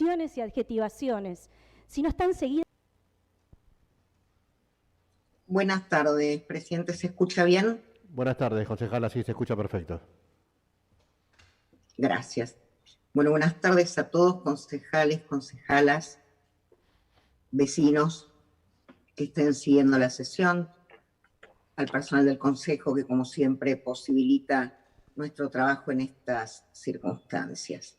y adjetivaciones, sino están seguidas. Buenas tardes, presidente. ¿Se escucha bien? Buenas tardes, concejala, sí, se escucha perfecto. Gracias. Bueno, buenas tardes a todos, concejales, concejalas, vecinos que estén siguiendo la sesión, al personal del Consejo que, como siempre, posibilita nuestro trabajo en estas circunstancias.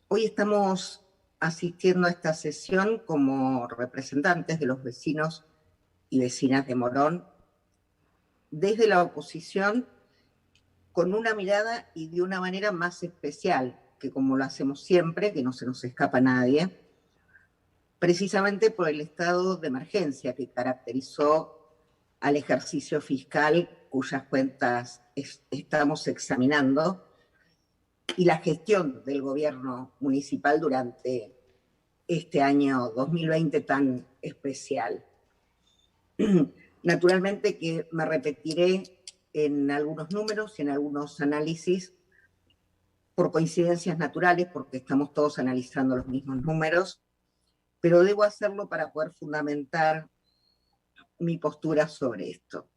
Hoy estamos asistiendo a esta sesión como representantes de los vecinos y vecinas de Morón, desde la oposición, con una mirada y de una manera más especial, que como lo hacemos siempre, que no se nos escapa a nadie, precisamente por el estado de emergencia que caracterizó al ejercicio fiscal cuyas cuentas estamos examinando y la gestión del gobierno municipal durante este año 2020 tan especial. Naturalmente que me repetiré en algunos números y en algunos análisis por coincidencias naturales, porque estamos todos analizando los mismos números, pero debo hacerlo para poder fundamentar mi postura sobre esto.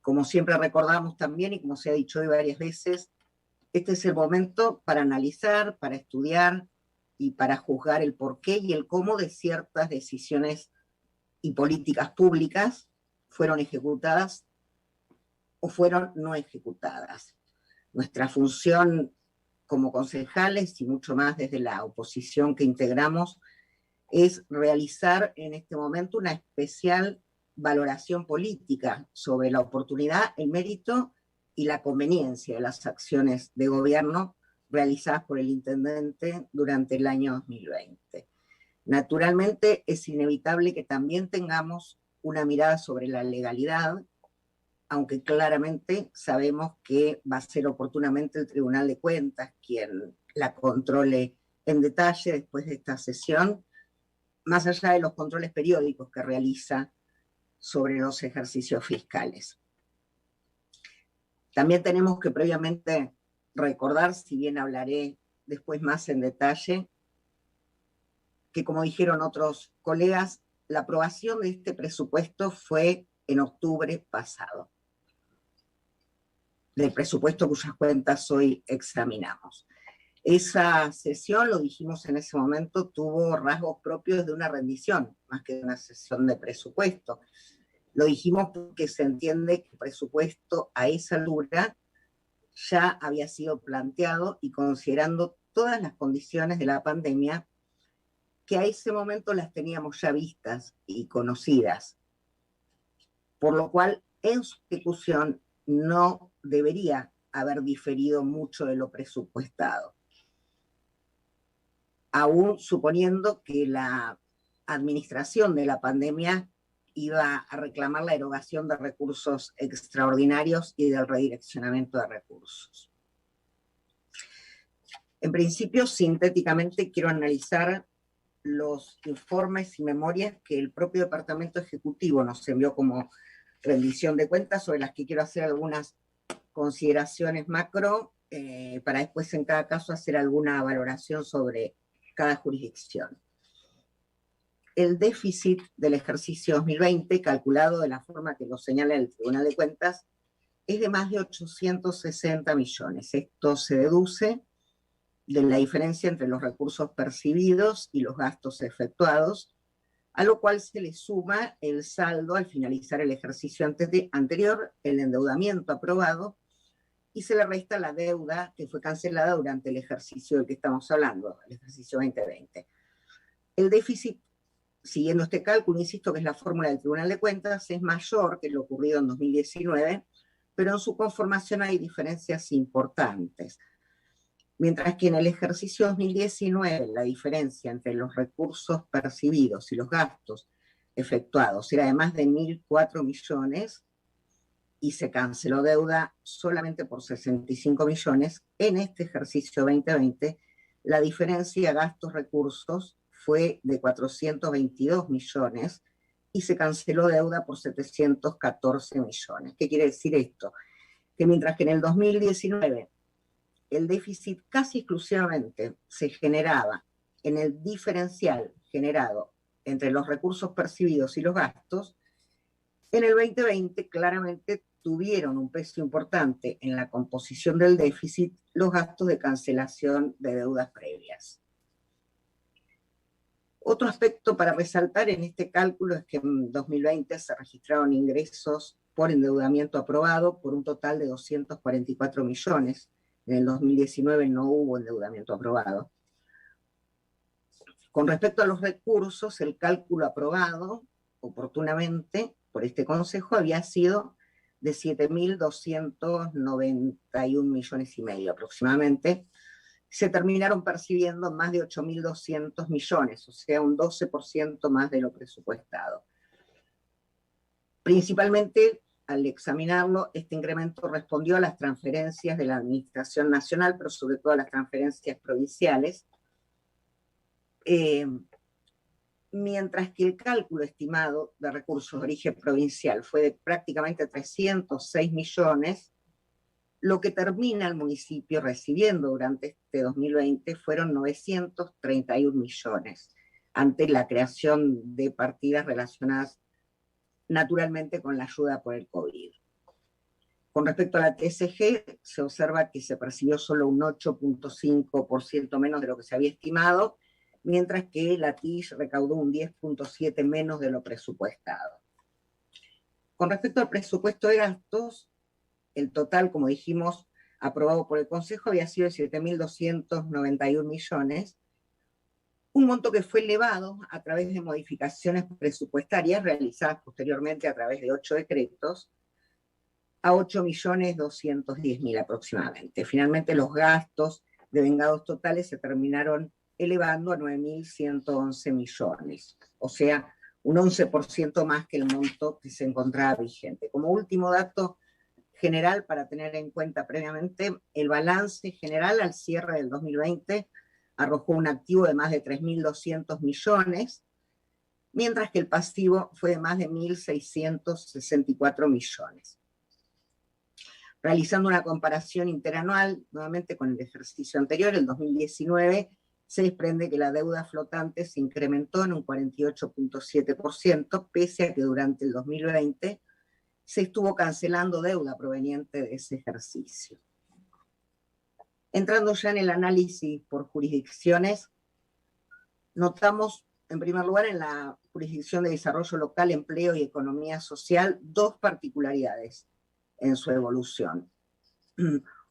Como siempre recordamos también, y como se ha dicho hoy varias veces, este es el momento para analizar, para estudiar y para juzgar el porqué y el cómo de ciertas decisiones y políticas públicas fueron ejecutadas o fueron no ejecutadas. Nuestra función como concejales y mucho más desde la oposición que integramos es realizar en este momento una especial valoración política sobre la oportunidad, el mérito y la conveniencia de las acciones de gobierno realizadas por el intendente durante el año 2020. Naturalmente es inevitable que también tengamos una mirada sobre la legalidad, aunque claramente sabemos que va a ser oportunamente el Tribunal de Cuentas quien la controle en detalle después de esta sesión, más allá de los controles periódicos que realiza sobre los ejercicios fiscales. También tenemos que previamente recordar, si bien hablaré después más en detalle, que como dijeron otros colegas, la aprobación de este presupuesto fue en octubre pasado, del presupuesto cuyas cuentas hoy examinamos. Esa sesión, lo dijimos en ese momento, tuvo rasgos propios de una rendición, más que de una sesión de presupuesto. Lo dijimos porque se entiende que el presupuesto a esa altura ya había sido planteado y considerando todas las condiciones de la pandemia, que a ese momento las teníamos ya vistas y conocidas, por lo cual en su ejecución no debería haber diferido mucho de lo presupuestado, aún suponiendo que la administración de la pandemia iba a reclamar la erogación de recursos extraordinarios y del redireccionamiento de recursos. En principio, sintéticamente, quiero analizar los informes y memorias que el propio Departamento Ejecutivo nos envió como rendición de cuentas, sobre las que quiero hacer algunas consideraciones macro, para después en cada caso hacer alguna valoración sobre cada jurisdicción. El déficit del ejercicio 2020, calculado de la forma que lo señala el Tribunal de Cuentas, es de más de 860 millones. Esto se deduce de la diferencia entre los recursos percibidos y los gastos efectuados, a lo cual se le suma el saldo al finalizar el ejercicio anterior, el endeudamiento aprobado, y se le resta la deuda que fue cancelada durante el ejercicio del que estamos hablando, el ejercicio 2020. El déficit, siguiendo este cálculo, insisto que es la fórmula del Tribunal de Cuentas, es mayor que lo ocurrido en 2019, pero en su conformación hay diferencias importantes. Mientras que en el ejercicio 2019 la diferencia entre los recursos percibidos y los gastos efectuados era de más de 1.004 millones y se canceló deuda solamente por 65 millones, en este ejercicio 2020 la diferencia gastos-recursos fue de 422 millones y se canceló deuda por 714 millones. ¿Qué quiere decir esto? Que mientras que en el 2019 el déficit casi exclusivamente se generaba en el diferencial generado entre los recursos percibidos y los gastos, en el 2020 claramente tuvieron un peso importante en la composición del déficit los gastos de cancelación de deudas previas. Otro aspecto para resaltar en este cálculo es que en 2020 se registraron ingresos por endeudamiento aprobado por un total de 244 millones. En el 2019 no hubo endeudamiento aprobado. Con respecto a los recursos, el cálculo aprobado oportunamente por este Consejo había sido de 7.291 millones y medio aproximadamente. Se terminaron percibiendo más de 8.200 millones, o sea, un 12% más de lo presupuestado. Principalmente, al examinarlo, este incremento respondió a las transferencias de la Administración Nacional, pero sobre todo a las transferencias provinciales, mientras que el cálculo estimado de recursos de origen provincial fue de prácticamente 306 millones, lo que termina el municipio recibiendo durante este 2020 fueron 931 millones, ante la creación de partidas relacionadas naturalmente con la ayuda por el COVID. Con respecto a la TSG, se observa que se percibió solo un 8.5% menos de lo que se había estimado, mientras que la TIS recaudó un 10.7% menos de lo presupuestado. Con respecto al presupuesto de gastos, el total, como dijimos, aprobado por el Consejo había sido de 7.291 millones, un monto que fue elevado a través de modificaciones presupuestarias realizadas posteriormente a través de 8 decretos a 8.210.000 aproximadamente. Finalmente, los gastos de vengados totales se terminaron elevando a 9.111 millones, o sea, un 11% más que el monto que se encontraba vigente. Como último dato general para tener en cuenta previamente, el balance general al cierre del 2020 arrojó un activo de más de 3.200 millones, mientras que el pasivo fue de más de 1.664 millones. Realizando una comparación interanual, nuevamente con el ejercicio anterior, el 2019, se desprende que la deuda flotante se incrementó en un 48.7%, pese a que durante el 2020 se estuvo cancelando deuda proveniente de ese ejercicio. Entrando ya en el análisis por jurisdicciones, notamos, en primer lugar, en la jurisdicción de desarrollo local, empleo y economía social, dos particularidades en su evolución.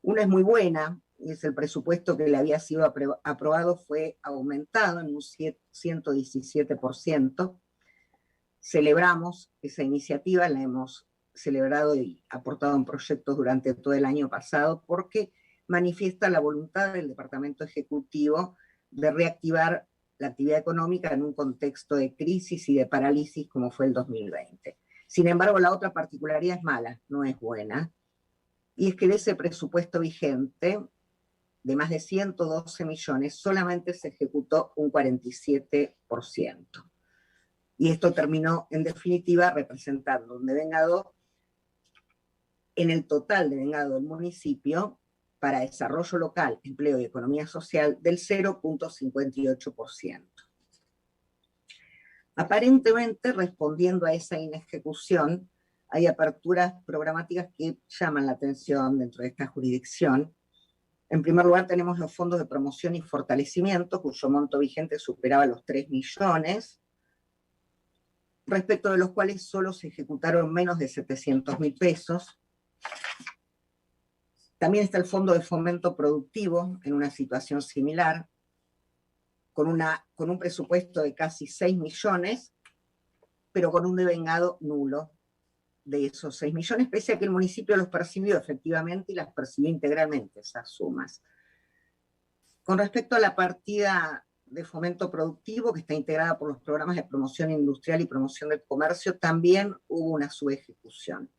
Una es muy buena, y es el presupuesto que le había sido aprobado fue aumentado en un 117%. Celebramos esa iniciativa, la hemos celebrado y aportado en proyectos durante todo el año pasado, porque manifiesta la voluntad del Departamento Ejecutivo de reactivar la actividad económica en un contexto de crisis y de parálisis como fue el 2020. Sin embargo, la otra particularidad es mala, no es buena, y es que de ese presupuesto vigente, de más de 112 millones, solamente se ejecutó un 47%. Y esto terminó, en definitiva, representando un devengado en el total devengado del municipio para desarrollo local, empleo y economía social del 0.58%. Aparentemente, respondiendo a esa inejecución, hay aperturas programáticas que llaman la atención dentro de esta jurisdicción. En primer lugar, tenemos los fondos de promoción y fortalecimiento, cuyo monto vigente superaba los 3 millones, respecto de los cuales solo se ejecutaron menos de 700.000 pesos. También está el Fondo de Fomento Productivo, en una situación similar, con un presupuesto de casi 6 millones, pero con un devengado nulo de esos 6 millones, pese a que el municipio los percibió efectivamente y las percibió integralmente, esas sumas. Con respecto a la partida de fomento productivo, que está integrada por los programas de promoción industrial y promoción del comercio, también hubo una subejecución.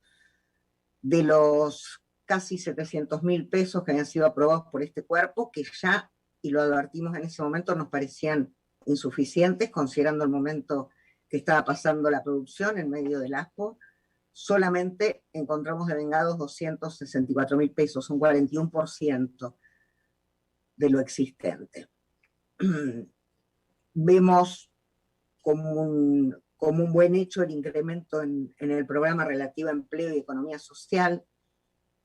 De los casi 700.000 pesos que habían sido aprobados por este cuerpo, que ya, y lo advertimos en ese momento, nos parecían insuficientes, considerando el momento que estaba pasando la producción en medio del ASPO, solamente encontramos devengados 264.000 pesos, un 41%. de lo existente. Vemos como un buen hecho el incremento en el programa relativo a empleo y economía social,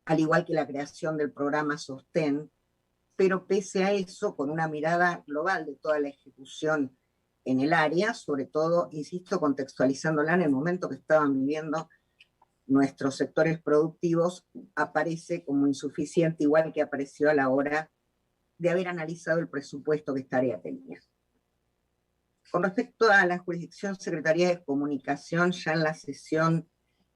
al igual que la creación del programa Sostén, pero pese a eso, con una mirada global de toda la ejecución en el área, sobre todo, insisto, contextualizándola en el momento que estaban viviendo nuestros sectores productivos, aparece como insuficiente, igual que apareció a la hora de haber analizado el presupuesto que esta área tenía. Con respecto a la jurisdicción Secretaría de Comunicación, ya en la sesión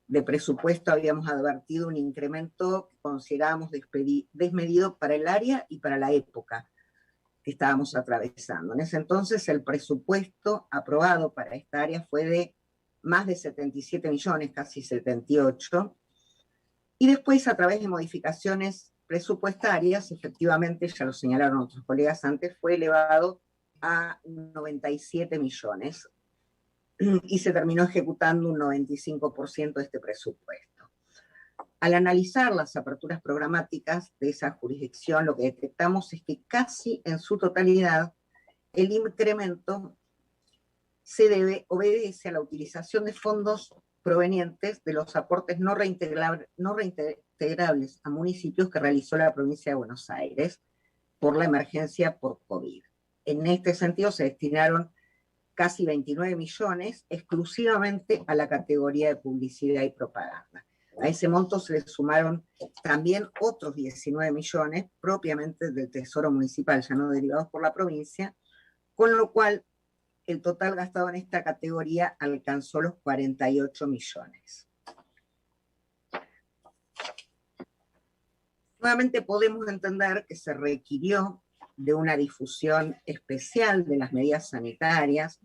de presupuesto habíamos advertido un incremento que considerábamos desmedido para el área y para la época que estábamos atravesando. En ese entonces el presupuesto aprobado para esta área fue de más de 77 millones, casi 78, y después a través de modificaciones presupuestarias, efectivamente, ya lo señalaron otros colegas antes, fue elevado a 97 millones y se terminó ejecutando un 95% de este presupuesto. Al analizar las aperturas programáticas de esa jurisdicción, lo que detectamos es que casi en su totalidad el incremento obedece a la utilización de fondos provenientes de los aportes no reintegrables a municipios que realizó la provincia de Buenos Aires por la emergencia por COVID. En este sentido se destinaron casi 29 millones exclusivamente a la categoría de publicidad y propaganda. A ese monto se le sumaron también otros 19 millones propiamente del Tesoro Municipal, ya no derivados por la provincia, con lo cual el total gastado en esta categoría alcanzó los 48 millones. Nuevamente podemos entender que se requirió de una difusión especial de las medidas sanitarias,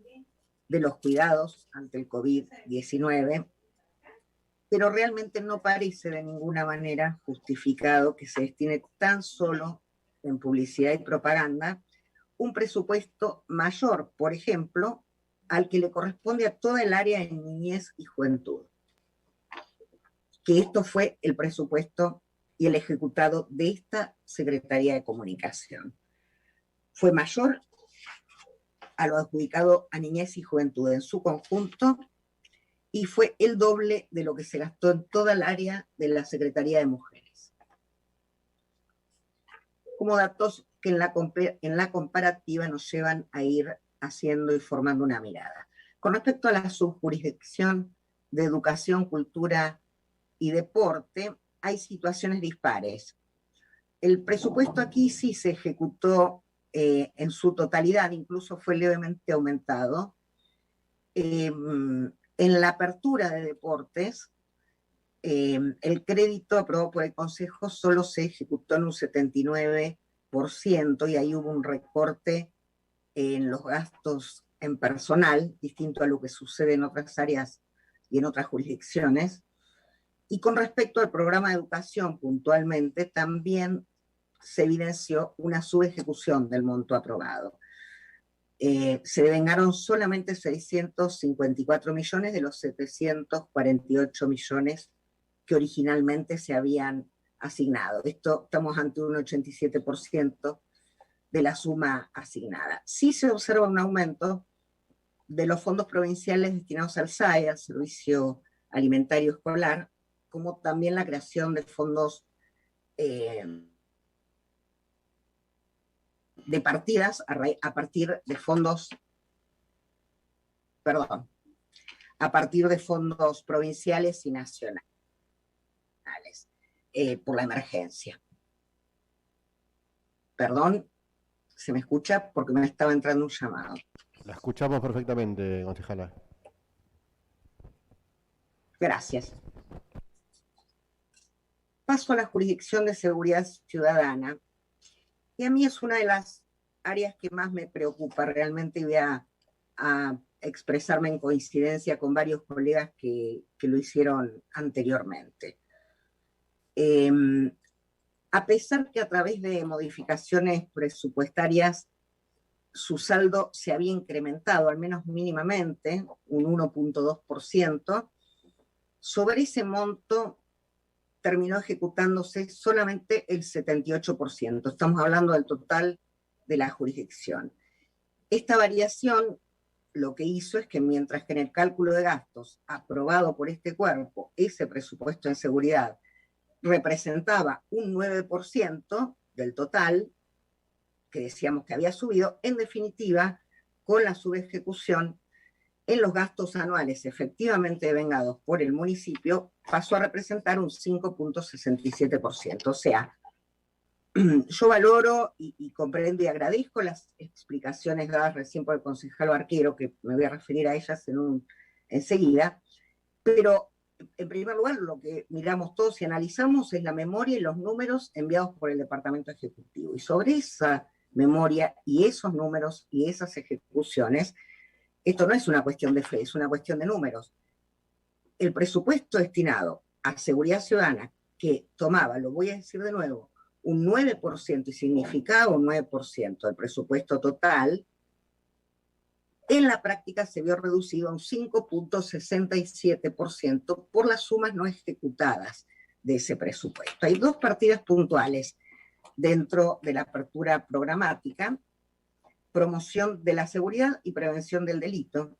de los cuidados ante el COVID-19, pero realmente no parece de ninguna manera justificado que se destine tan solo en publicidad y propaganda un presupuesto mayor, por ejemplo, al que le corresponde a toda el área de niñez y juventud. Que esto fue el presupuesto y el ejecutado de esta Secretaría de Comunicación. Fue mayor a lo adjudicado a niñez y juventud en su conjunto y fue el doble de lo que se gastó en toda el área de la Secretaría de Mujeres. Como datos que en la comparativa nos llevan a ir haciendo y formando una mirada. Con respecto a la subjurisdicción de educación, cultura y deporte, hay situaciones dispares. El presupuesto aquí sí se ejecutó en su totalidad, incluso fue levemente aumentado. En la apertura de deportes, el crédito aprobado por el Consejo solo se ejecutó en un 79%, y ahí hubo un recorte en los gastos en personal, distinto a lo que sucede en otras áreas y en otras jurisdicciones. Y con respecto al programa de educación, puntualmente, también se evidenció una subejecución del monto aprobado. Se devengaron solamente 654 millones de los 748 millones que originalmente se habían asignado. Estamos ante un 87% de la suma asignada. Sí se observa un aumento de los fondos provinciales destinados al SAE, al Servicio Alimentario Escolar, como también la creación de fondos de partidas a partir de fondos, a partir de fondos provinciales y nacionales por la emergencia. Perdón, se me escucha porque me estaba entrando un llamado. La escuchamos perfectamente, concejala. Gracias. Paso a la jurisdicción de seguridad ciudadana, y a mí es una de las áreas que más me preocupa realmente, y voy a expresarme en coincidencia con varios colegas que lo hicieron anteriormente. A pesar que a través de modificaciones presupuestarias su saldo se había incrementado, al menos mínimamente, un 1.2%, sobre ese monto terminó ejecutándose solamente el 78%. Estamos hablando del total de la jurisdicción. Esta variación lo que hizo es que mientras que en el cálculo de gastos aprobado por este cuerpo, ese presupuesto en seguridad representaba un 9% del total, que decíamos que había subido, en definitiva, con la subejecución en los gastos anuales efectivamente devengados por el municipio, pasó a representar un 5,67%. O sea, yo valoro y comprendo y agradezco las explicaciones dadas recién por el concejal Arquero, que me voy a referir a ellas enseguida, pero en primer lugar lo que miramos todos y analizamos es la memoria y los números enviados por el Departamento Ejecutivo. Y sobre esa memoria y esos números y esas ejecuciones, esto no es una cuestión de fe, es una cuestión de números. El presupuesto destinado a seguridad ciudadana, que tomaba, lo voy a decir de nuevo, un 9% y significaba un 9% del presupuesto total, en la práctica se vio reducido a un 5,67% por las sumas no ejecutadas de ese presupuesto. Hay dos partidas puntuales dentro de la apertura programática: promoción de la seguridad y prevención del delito,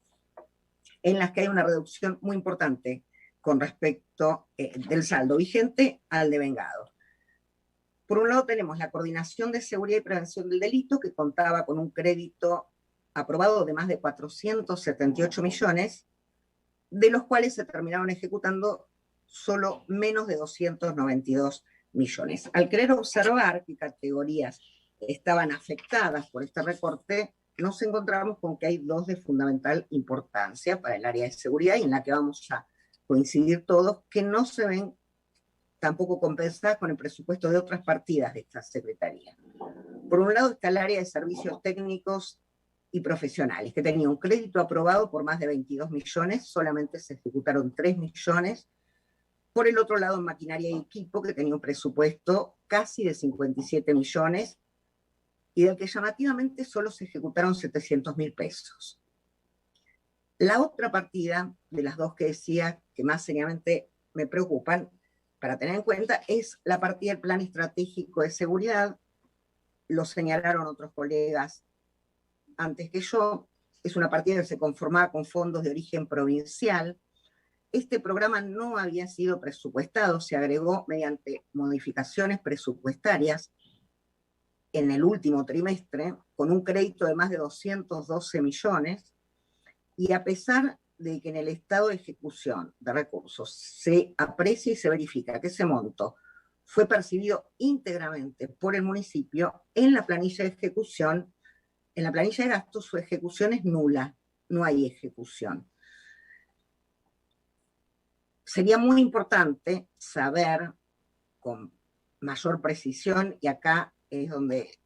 en las que hay una reducción muy importante con respecto del saldo vigente al devengado. Por un lado tenemos la Coordinación de Seguridad y Prevención del Delito, que contaba con un crédito aprobado de más de 478 millones, de los cuales se terminaron ejecutando solo menos de 292 millones. Al querer observar qué categorías estaban afectadas por este recorte, nos encontramos con que hay dos de fundamental importancia para el área de seguridad y en la que vamos a coincidir todos, que no se ven tampoco compensadas con el presupuesto de otras partidas de esta Secretaría. Por un lado está el área de servicios técnicos y profesionales, que tenía un crédito aprobado por más de 22 millones, solamente se ejecutaron 3 millones. Por el otro lado, maquinaria y equipo, que tenía un presupuesto casi de 57 millones, y del que llamativamente solo se ejecutaron 700.000 pesos. La otra partida, de las dos que decía que más seriamente me preocupan, para tener en cuenta, es la partida del Plan Estratégico de Seguridad. Lo señalaron otros colegas antes que yo. Es una partida que se conformaba con fondos de origen provincial. Este programa no había sido presupuestado, se agregó mediante modificaciones presupuestarias en el último trimestre, con un crédito de más de 212 millones, y a pesar de que en el estado de ejecución de recursos se aprecia y se verifica que ese monto fue percibido íntegramente por el municipio, en la planilla de ejecución, en la planilla de gastos, su ejecución es nula, no hay ejecución. Sería muy importante saber con mayor precisión, y acá es donde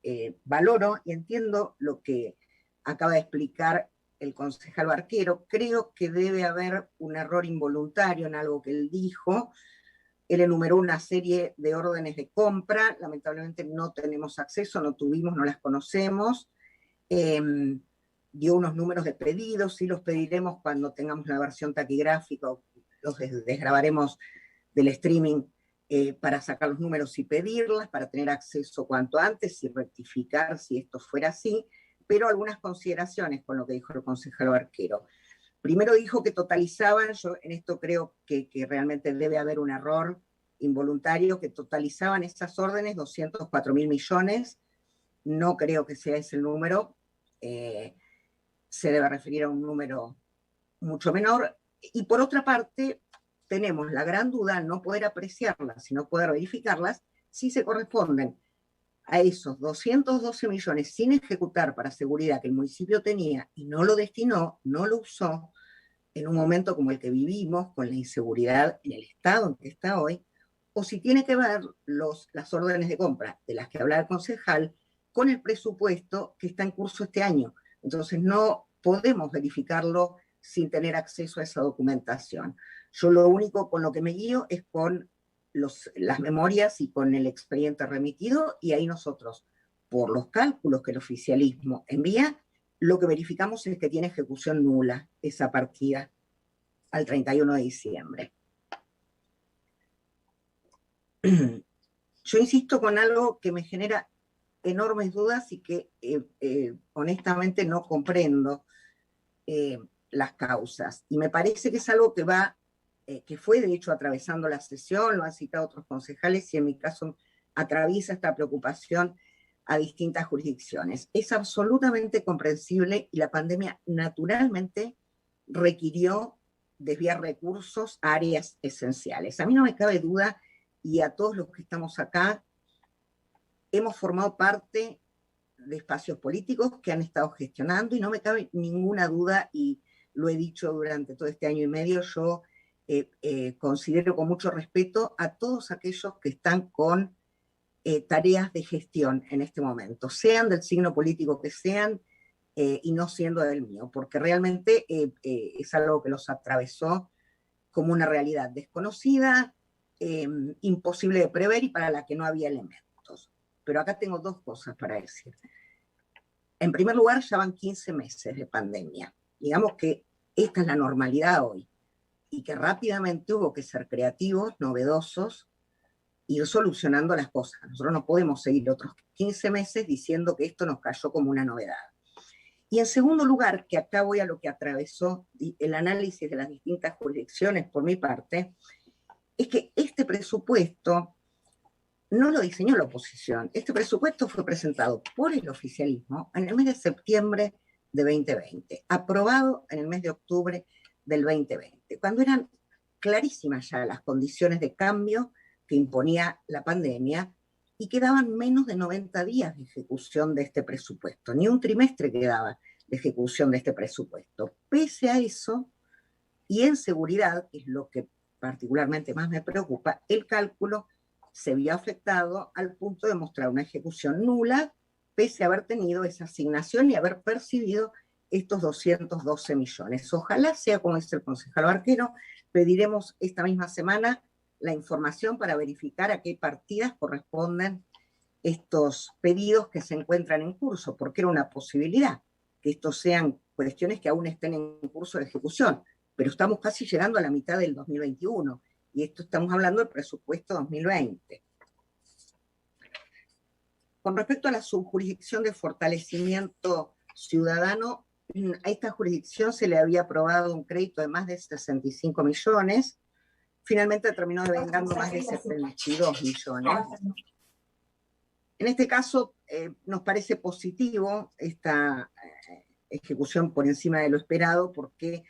valoro y entiendo lo que acaba de explicar el concejal Arquero. Creo que debe haber un error involuntario en algo que él dijo. Él enumeró una serie de órdenes de compra, lamentablemente no tenemos acceso, no tuvimos, no las conocemos. Dio unos números de pedidos, sí los pediremos cuando tengamos la versión taquigráfica, los desgrabaremos del streaming para sacar los números y pedirlas, para tener acceso cuanto antes y rectificar si esto fuera así. Pero algunas consideraciones con lo que dijo el concejal Arquero. Primero dijo que totalizaban, yo en esto creo que realmente debe haber un error involuntario, que totalizaban esas órdenes 204.000 millones, no creo que sea ese el número, se debe referir a un número mucho menor. Y por otra parte, tenemos la gran duda al no poder apreciarlas, sino poder verificarlas, si se corresponden a esos 212 millones sin ejecutar para seguridad que el municipio tenía y no lo destinó, no lo usó, en un momento como el que vivimos, con la inseguridad en el estado en que está hoy, o si tiene que ver las órdenes de compra de las que hablaba el concejal con el presupuesto que está en curso este año. Entonces no podemos verificarlo sin tener acceso a esa documentación. Yo lo único con lo que me guío es con las memorias y con el expediente remitido, y ahí nosotros, por los cálculos que el oficialismo envía, lo que verificamos es que tiene ejecución nula esa partida al 31 de diciembre. Yo insisto con algo que me genera enormes dudas y que honestamente no comprendo las causas. Y me parece que es algo que que fue de hecho atravesando la sesión, lo han citado otros concejales y en mi caso atraviesa esta preocupación a distintas jurisdicciones. Es absolutamente comprensible y la pandemia naturalmente requirió desviar recursos a áreas esenciales. A mí no me cabe duda, y a todos los que estamos acá, hemos formado parte de espacios políticos que han estado gestionando y no me cabe ninguna duda, y lo he dicho durante todo este año y medio, yo considero con mucho respeto a todos aquellos que están con tareas de gestión en este momento, sean del signo político que sean y no siendo del mío, porque realmente es algo que los atravesó como una realidad desconocida, imposible de prever y para la que no había elementos. Pero acá tengo dos cosas para decir. En primer lugar, ya van 15 meses de pandemia. Digamos que esta es la normalidad hoy y que rápidamente hubo que ser creativos, novedosos, ir solucionando las cosas. Nosotros no podemos seguir otros 15 meses diciendo que esto nos cayó como una novedad. Y en segundo lugar, que acá voy a lo que atravesó el análisis de las distintas jurisdicciones por mi parte, es que este presupuesto no lo diseñó la oposición. Este presupuesto fue presentado por el oficialismo en el mes de septiembre de 2020, aprobado en el mes de octubre del 2020, cuando eran clarísimas ya las condiciones de cambio que imponía la pandemia y quedaban menos de 90 días de ejecución de este presupuesto, ni un trimestre quedaba de ejecución de este presupuesto. Pese a eso, y en seguridad, que es lo que particularmente más me preocupa, el cálculo se vio afectado al punto de mostrar una ejecución nula, pese a haber tenido esa asignación y haber percibido estos 212 millones. Ojalá sea como dice el concejal Barquero, pediremos esta misma semana la información para verificar a qué partidas corresponden estos pedidos que se encuentran en curso, porque era una posibilidad que estos sean cuestiones que aún estén en curso de ejecución, pero estamos casi llegando a la mitad del 2021 y esto estamos hablando del presupuesto 2020. Con respecto a la subjurisdicción de fortalecimiento ciudadano, a esta jurisdicción se le había aprobado un crédito de más de 65 millones, finalmente terminó devengando más de 72 millones. En este caso, nos parece positivo esta ejecución por encima de lo esperado, porque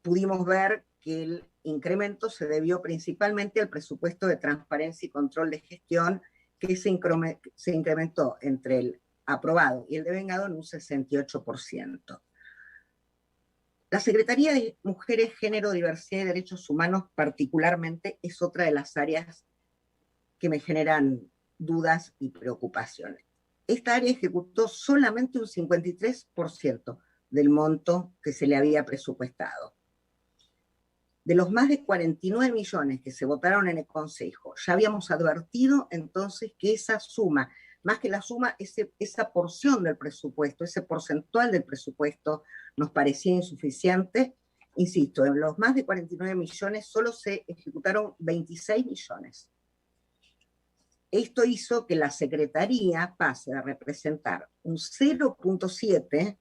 pudimos ver que el incremento se debió principalmente al presupuesto de transparencia y control de gestión, que se incrementó entre el aprobado y el devengado en un 68%. La Secretaría de Mujeres, Género, Diversidad y Derechos Humanos particularmente es otra de las áreas que me generan dudas y preocupaciones. Esta área ejecutó solamente un 53% del monto que se le había presupuestado. De los más de 49 millones que se votaron en el Consejo, ya habíamos advertido entonces que esa suma, más que la suma, esa porción del presupuesto, ese porcentual del presupuesto nos parecía insuficiente. Insisto, en los más de 49 millones solo se ejecutaron 26 millones. Esto hizo que la Secretaría pase a representar un 0,7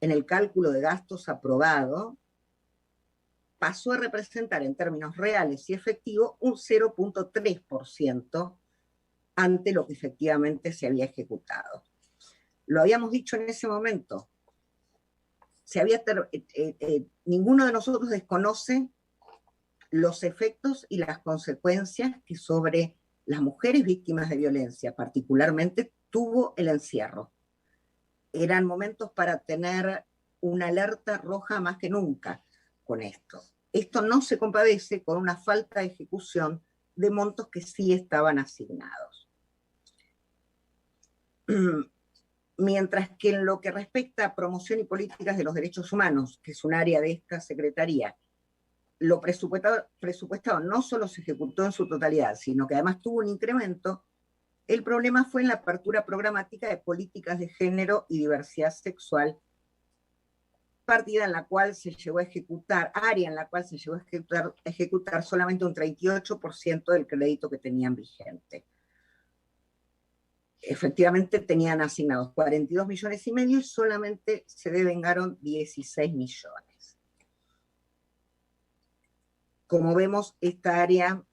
en el cálculo de gastos aprobado, pasó a representar en términos reales y efectivos un 0,3% ante lo que efectivamente se había ejecutado. Lo habíamos dicho en ese momento, ninguno de nosotros desconoce los efectos y las consecuencias que sobre las mujeres víctimas de violencia particularmente tuvo el encierro. Eran momentos para tener una alerta roja más que nunca con esto. Esto no se compadece con una falta de ejecución de montos que sí estaban asignados. Mientras que en lo que respecta a promoción y políticas de los derechos humanos, que es un área de esta Secretaría, lo presupuestado no solo se ejecutó en su totalidad, sino que además tuvo un incremento. El problema fue en la apertura programática de políticas de género y diversidad sexual, partida en la cual se llegó a ejecutar, área en la cual se llegó a ejecutar solamente un 38% del crédito que tenían vigente. Efectivamente tenían asignados 42 millones y medio y solamente se devengaron 16 millones. Como vemos, esta área,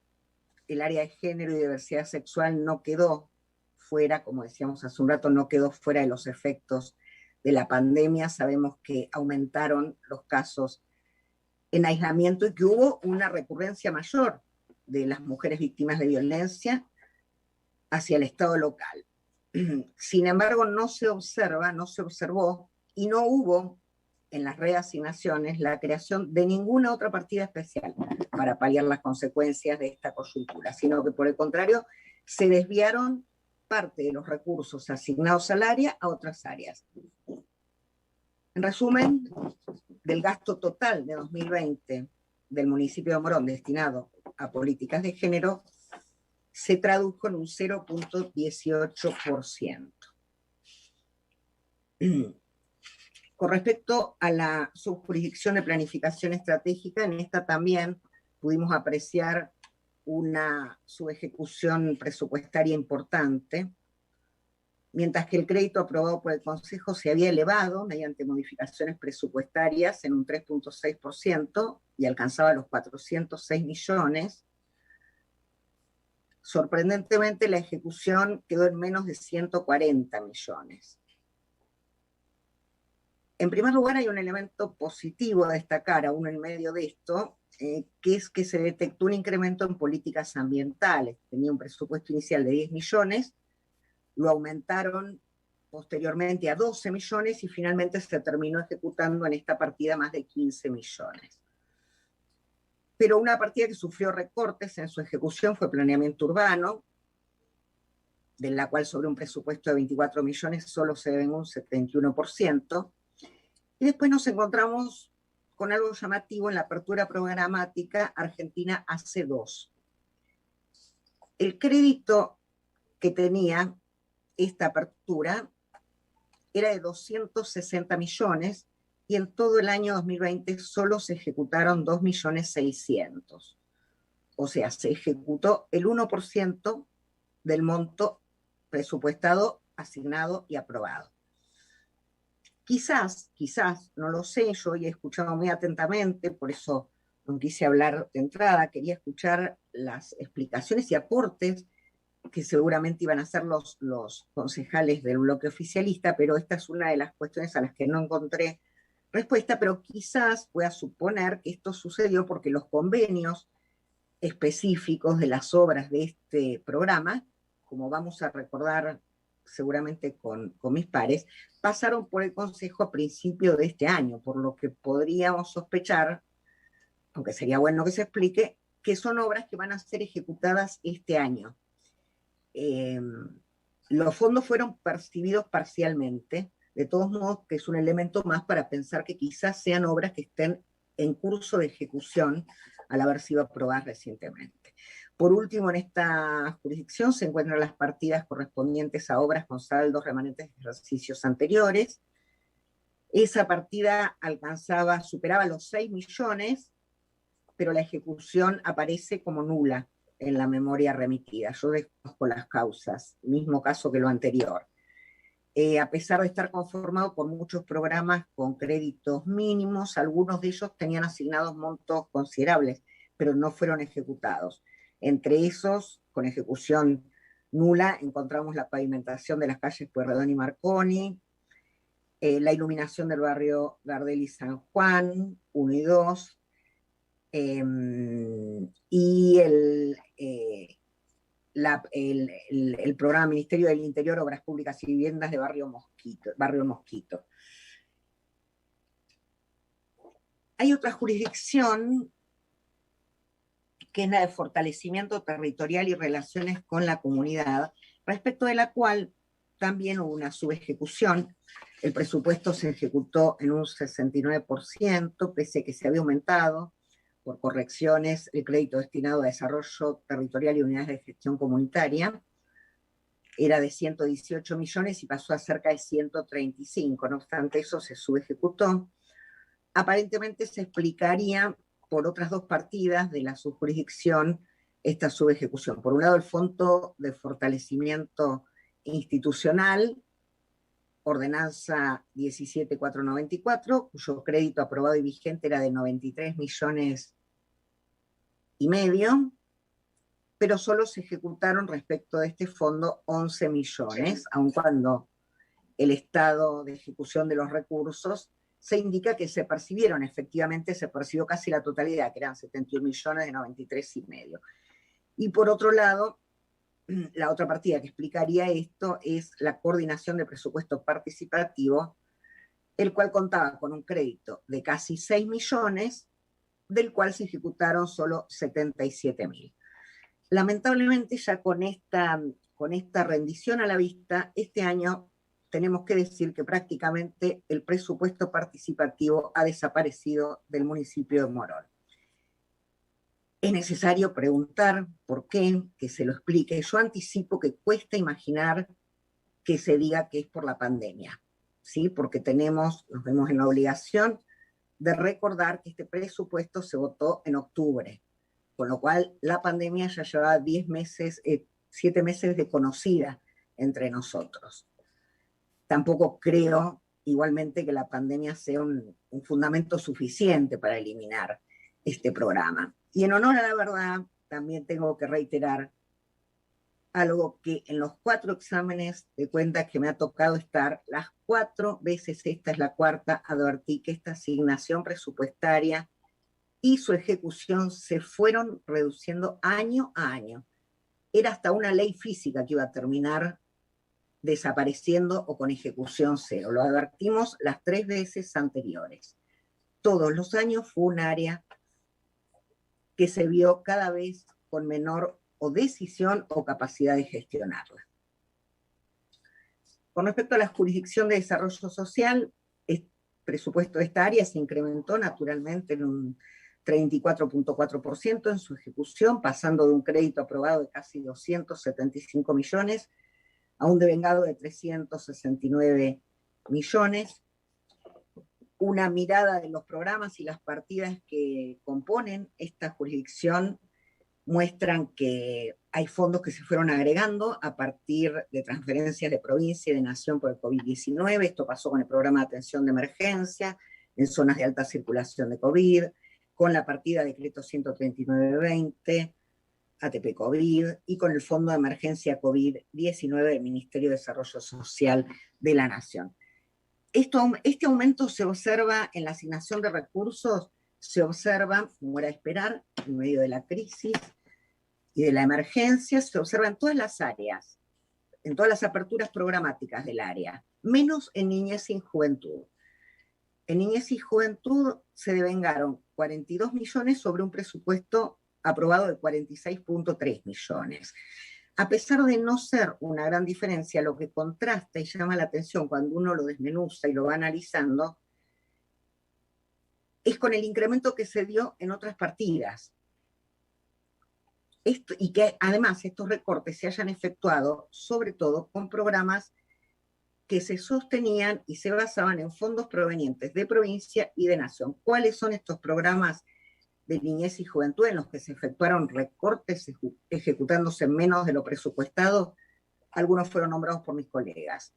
el área de género y diversidad sexual, no quedó fuera, como decíamos hace un rato, no quedó fuera de los efectos de la pandemia. Sabemos que aumentaron los casos en aislamiento y que hubo una recurrencia mayor de las mujeres víctimas de violencia hacia el Estado local. Sin embargo, no se observó y no hubo en las reasignaciones la creación de ninguna otra partida especial para paliar las consecuencias de esta coyuntura, sino que por el contrario se desviaron parte de los recursos asignados al área a otras áreas. En resumen, del gasto total de 2020 del municipio de Morón destinado a políticas de género, se tradujo en un 0,18%. Con respecto a la subjurisdicción de planificación estratégica, en esta también pudimos apreciar una subejecución presupuestaria importante, mientras que el crédito aprobado por el Consejo se había elevado mediante modificaciones presupuestarias en un 3,6% y alcanzaba los 406 millones. Sorprendentemente, la ejecución quedó en menos de 140 millones. En primer lugar, hay un elemento positivo a destacar, aún en medio de esto, que es que se detectó un incremento en políticas ambientales. Tenía un presupuesto inicial de 10 millones, lo aumentaron posteriormente a 12 millones y finalmente se terminó ejecutando en esta partida más de 15 millones. Pero una partida que sufrió recortes en su ejecución fue planeamiento urbano, de la cual sobre un presupuesto de 24 millones solo se ven un 71%. Y después nos encontramos con algo llamativo en la apertura programática Argentina AC2. El crédito que tenía esta apertura era de 260 millones y en todo el año 2020 solo se ejecutaron 2.600.000. O sea, se ejecutó el 1% del monto presupuestado, asignado y aprobado. Quizás, no lo sé, yo hoy he escuchado muy atentamente, por eso no quise hablar de entrada, quería escuchar las explicaciones y aportes que seguramente iban a hacer los concejales del bloque oficialista, pero esta es una de las cuestiones a las que no encontré respuesta, pero quizás pueda suponer que esto sucedió porque los convenios específicos de las obras de este programa, como vamos a recordar seguramente con mis pares, pasaron por el Consejo a principio de este año, por lo que podríamos sospechar, aunque sería bueno que se explique, que son obras que van a ser ejecutadas este año. Los fondos fueron percibidos parcialmente, de todos modos que es un elemento más para pensar que quizás sean obras que estén en curso de ejecución al haber sido aprobadas recientemente. Por último, en esta jurisdicción se encuentran las partidas correspondientes a obras con saldos remanentes de ejercicios anteriores. Esa partida superaba los 6 millones, pero la ejecución aparece como nula en la memoria remitida. Yo desconozco las causas, mismo caso que lo anterior. A pesar de estar conformado por muchos programas con créditos mínimos, algunos de ellos tenían asignados montos considerables, pero no fueron ejecutados. Entre esos, con ejecución nula, encontramos la pavimentación de las calles Pueyrredón y Marconi, la iluminación del barrio Gardel y San Juan, 1 y 2, y el programa Ministerio del Interior, Obras Públicas y Viviendas de Barrio Mosquito. Hay otra jurisdicción que es la de fortalecimiento territorial y relaciones con la comunidad, respecto de la cual también hubo una subejecución. El presupuesto se ejecutó en un 69%, pese a que se había aumentado por correcciones el crédito destinado a desarrollo territorial y unidades de gestión comunitaria. Era de 118 millones y pasó a cerca de 135, no obstante eso se subejecutó. aparentemente se explicaría por otras dos partidas de la subjurisdicción esta subejecución. Por un lado, el Fondo de Fortalecimiento Institucional, ordenanza 17.494, cuyo crédito aprobado y vigente era de 93,5 millones, pero solo se ejecutaron respecto de este fondo 11 millones, aun cuando el estado de ejecución de los recursos se indica que se percibieron, efectivamente se percibió casi la totalidad, que eran 71 millones de 93,5. Y por otro lado, la otra partida que explicaría esto es la coordinación de presupuesto participativo, el cual contaba con un crédito de casi 6 millones, del cual se ejecutaron solo 77.000. Lamentablemente, ya con esta rendición a la vista, este año tenemos que decir que prácticamente el presupuesto participativo ha desaparecido del municipio de Morón. Es necesario preguntar por qué, que se lo explique. Yo anticipo que cuesta imaginar que se diga que es por la pandemia, ¿sí? Porque nos vemos en la obligación de recordar que este presupuesto se votó en octubre, con lo cual la pandemia ya llevaba 7 meses de conocida entre nosotros. Tampoco creo, igualmente, que la pandemia sea un fundamento suficiente para eliminar este programa. Y en honor a la verdad, también tengo que reiterar algo que en los 4 exámenes de cuentas que me ha tocado estar, las 4 veces, esta es la cuarta, advertí que esta asignación presupuestaria y su ejecución se fueron reduciendo año a año. Era hasta una ley física que iba a terminar desapareciendo o con ejecución cero. Lo advertimos las 3 veces anteriores. Todos los años fue un área que se vio cada vez con menor o decisión o capacidad de gestionarla. Con respecto a la jurisdicción de desarrollo social, el presupuesto de esta área se incrementó naturalmente en un 34.4% en su ejecución, pasando de un crédito aprobado de casi 275 millones a un devengado de 369 millones. Una mirada de los programas y las partidas que componen esta jurisdicción muestran que hay fondos que se fueron agregando a partir de transferencias de provincia y de nación por el COVID-19. Esto pasó con el programa de atención de emergencia en zonas de alta circulación de COVID, con la partida decreto 139-20, ATP COVID, y con el Fondo de Emergencia COVID-19 del Ministerio de Desarrollo Social de la Nación. Este aumento se observa en la asignación de recursos, se observa, como era de esperar, en medio de la crisis y de la emergencia, se observa en todas las áreas, en todas las aperturas programáticas del área, menos en niñez y juventud. En niñez y juventud se devengaron 42 millones sobre un presupuesto aprobado de 46.3 millones. A pesar de no ser una gran diferencia, lo que contrasta y llama la atención cuando uno lo desmenuza y lo va analizando es con el incremento que se dio en otras partidas. Y que además estos recortes se hayan efectuado sobre todo con programas que se sostenían y se basaban en fondos provenientes de provincia y de nación. ¿Cuáles son estos programas de niñez y juventud en los que se efectuaron recortes ejecutándose menos de lo presupuestado? Algunos fueron nombrados por mis colegas.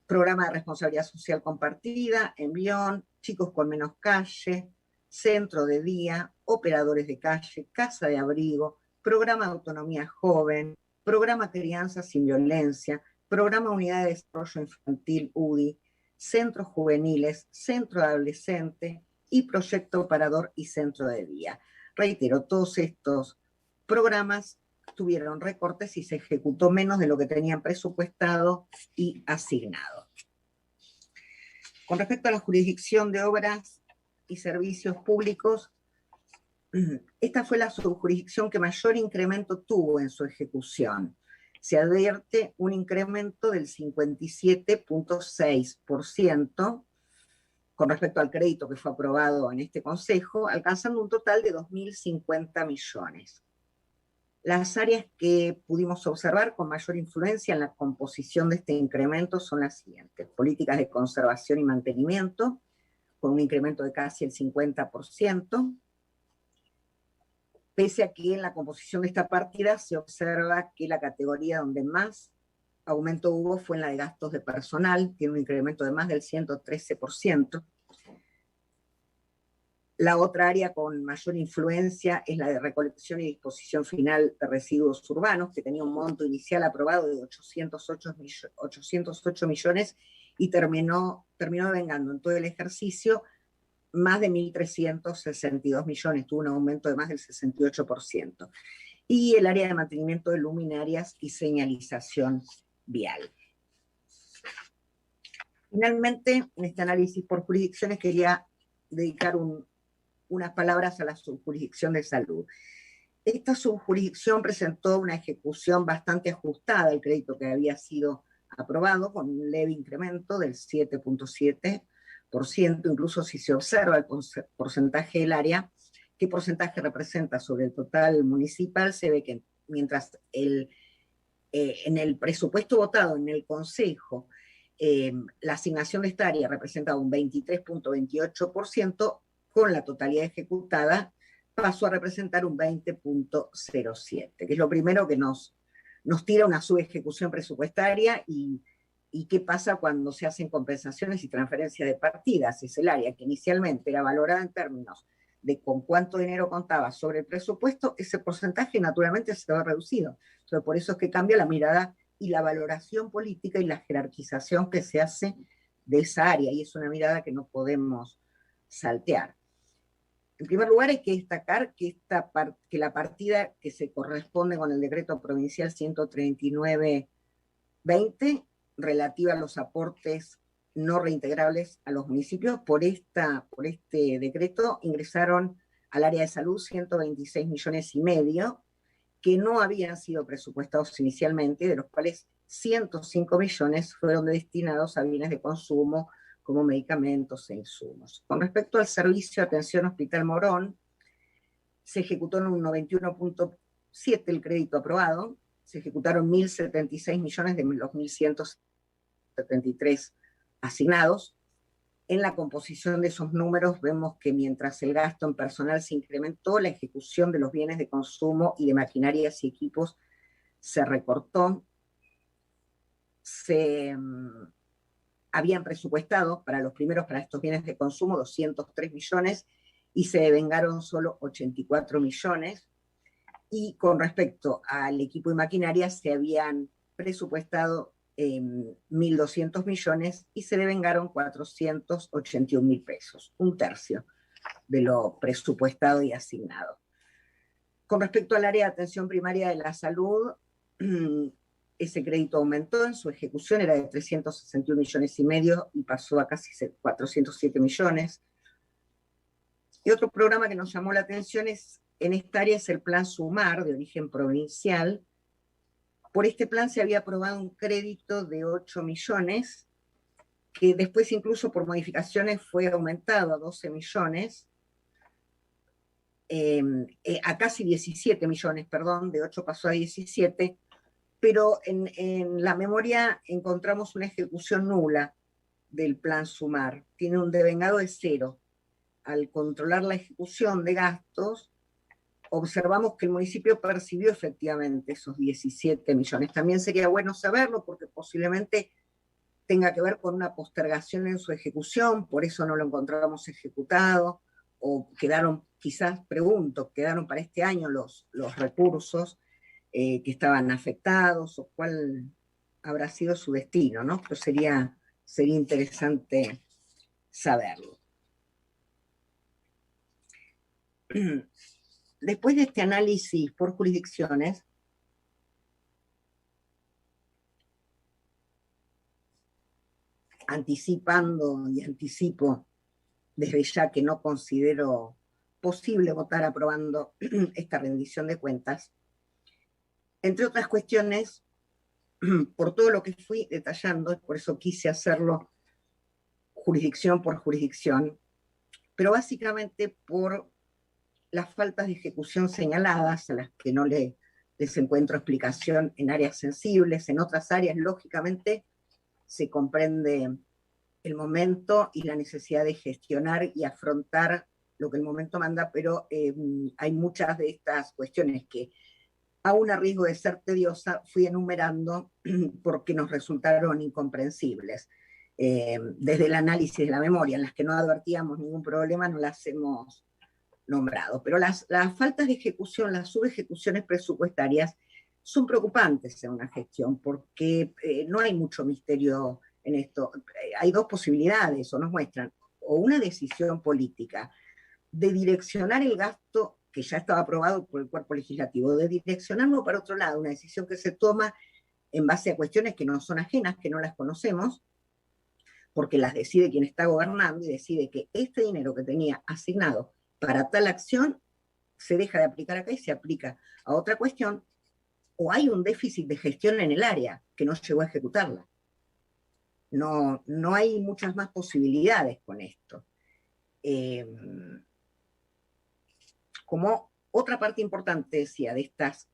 Programa de responsabilidad social compartida, Envión, Chicos con Menos Calle, Centro de Día, Operadores de Calle, Casa de Abrigo, Programa de Autonomía Joven, Programa Crianza sin Violencia, Programa Unidad de Desarrollo Infantil UDI, Centros Juveniles, Centro de Adolescente y Proyecto Parador y Centro de Día. Reitero, todos estos programas tuvieron recortes y se ejecutó menos de lo que tenían presupuestado y asignado. Con respecto a la jurisdicción de obras y servicios públicos, esta fue la subjurisdicción que mayor incremento tuvo en su ejecución. Se advierte un incremento del 57.6% con respecto al crédito que fue aprobado en este Consejo, alcanzando un total de 2.050 millones. Las áreas que pudimos observar con mayor influencia en la composición de este incremento son las siguientes: políticas de conservación y mantenimiento, con un incremento de casi el 50%, pese a que en la composición de esta partida se observa que la categoría donde más aumento hubo fue en la de gastos de personal, tiene un incremento de más del 113%. La otra área con mayor influencia es la de recolección y disposición final de residuos urbanos, que tenía un monto inicial aprobado de 808 millones y terminó devengando en todo el ejercicio más de 1.362 millones, tuvo un aumento de más del 68%. Y el área de mantenimiento de luminarias y señalización vial. Finalmente, en este análisis por jurisdicciones quería dedicar unas palabras a la subjurisdicción de salud. Esta subjurisdicción presentó una ejecución bastante ajustada al crédito que había sido aprobado, con un leve incremento del 7.7%, incluso si se observa el porcentaje del área, qué porcentaje representa sobre el total municipal, se ve que mientras en el presupuesto votado en el Consejo, la asignación de esta área representa un 23.28%, con la totalidad ejecutada pasó a representar un 20.07%, que es lo primero que nos tira una subejecución presupuestaria y qué pasa cuando se hacen compensaciones y transferencias de partidas. Es el área que inicialmente era valorada en términos de con cuánto dinero contaba sobre el presupuesto, ese porcentaje naturalmente se va reducido. Entonces, por eso es que cambia la mirada y la valoración política y la jerarquización que se hace de esa área, y es una mirada que no podemos saltear. En primer lugar, hay que destacar que la partida que se corresponde con el decreto provincial 139-20, relativa a los aportes no reintegrables a los municipios, por este decreto ingresaron al área de salud 126 millones y medio, que no habían sido presupuestados inicialmente, de los cuales 105 millones fueron destinados a bienes de consumo, como medicamentos e insumos. Con respecto al servicio de atención Hospital Morón, se ejecutó en un 91.7% el crédito aprobado, se ejecutaron 1.076 millones de los 1.173 asignados. En la composición de esos números vemos que mientras el gasto en personal se incrementó, la ejecución de los bienes de consumo y de maquinarias y equipos se recortó. Habían presupuestado para estos bienes de consumo 203 millones y se devengaron solo 84 millones. Y con respecto al equipo y maquinaria se habían presupuestado 1.200 millones y se devengaron 481.000 pesos, un tercio de lo presupuestado y asignado. Con respecto al área de atención primaria de la salud, ese crédito aumentó en su ejecución, era de 361 millones y medio y pasó a casi 407 millones. Y otro programa que nos llamó la atención en esta área es el Plan Sumar, de origen provincial. Por este plan se había aprobado un crédito de 8 millones, que después incluso por modificaciones fue aumentado a 12 millones, a casi 17 millones, perdón, de 8 pasó a 17, pero en la memoria encontramos una ejecución nula del Plan Sumar. Tiene un devengado de 0. Al controlar la ejecución de gastos, observamos que el municipio percibió efectivamente esos 17 millones. También sería bueno saberlo porque posiblemente tenga que ver con una postergación en su ejecución, por eso no lo encontramos ejecutado, o quedaron, quizás pregunto, quedaron para este año los recursos que estaban afectados, o cuál habrá sido su destino, ¿no? Pero sería interesante saberlo. Después de este análisis por jurisdicciones, anticipo desde ya que no considero posible votar aprobando esta rendición de cuentas, entre otras cuestiones, por todo lo que fui detallando, por eso quise hacerlo jurisdicción por jurisdicción, pero básicamente por las faltas de ejecución señaladas, a las que no les encuentro explicación en áreas sensibles. En otras áreas, lógicamente, se comprende el momento y la necesidad de gestionar y afrontar lo que el momento manda, pero hay muchas de estas cuestiones que, aún a riesgo de ser tediosa, fui enumerando porque nos resultaron incomprensibles. Desde el análisis de la memoria, en las que no advertíamos ningún problema, no las hemos nombrado. Pero las faltas de ejecución, las subejecuciones presupuestarias, son preocupantes en una gestión, porque no hay mucho misterio en esto. Hay dos posibilidades, o nos muestran, o una decisión política de direccionar el gasto que ya estaba aprobado por el cuerpo legislativo, de direccionarlo para otro lado, una decisión que se toma en base a cuestiones que no son ajenas, que no las conocemos, porque las decide quien está gobernando y decide que este dinero que tenía asignado para tal acción se deja de aplicar acá y se aplica a otra cuestión, o hay un déficit de gestión en el área que no llegó a ejecutarla. No hay muchas más posibilidades con esto. Como otra parte importante, decía, de estas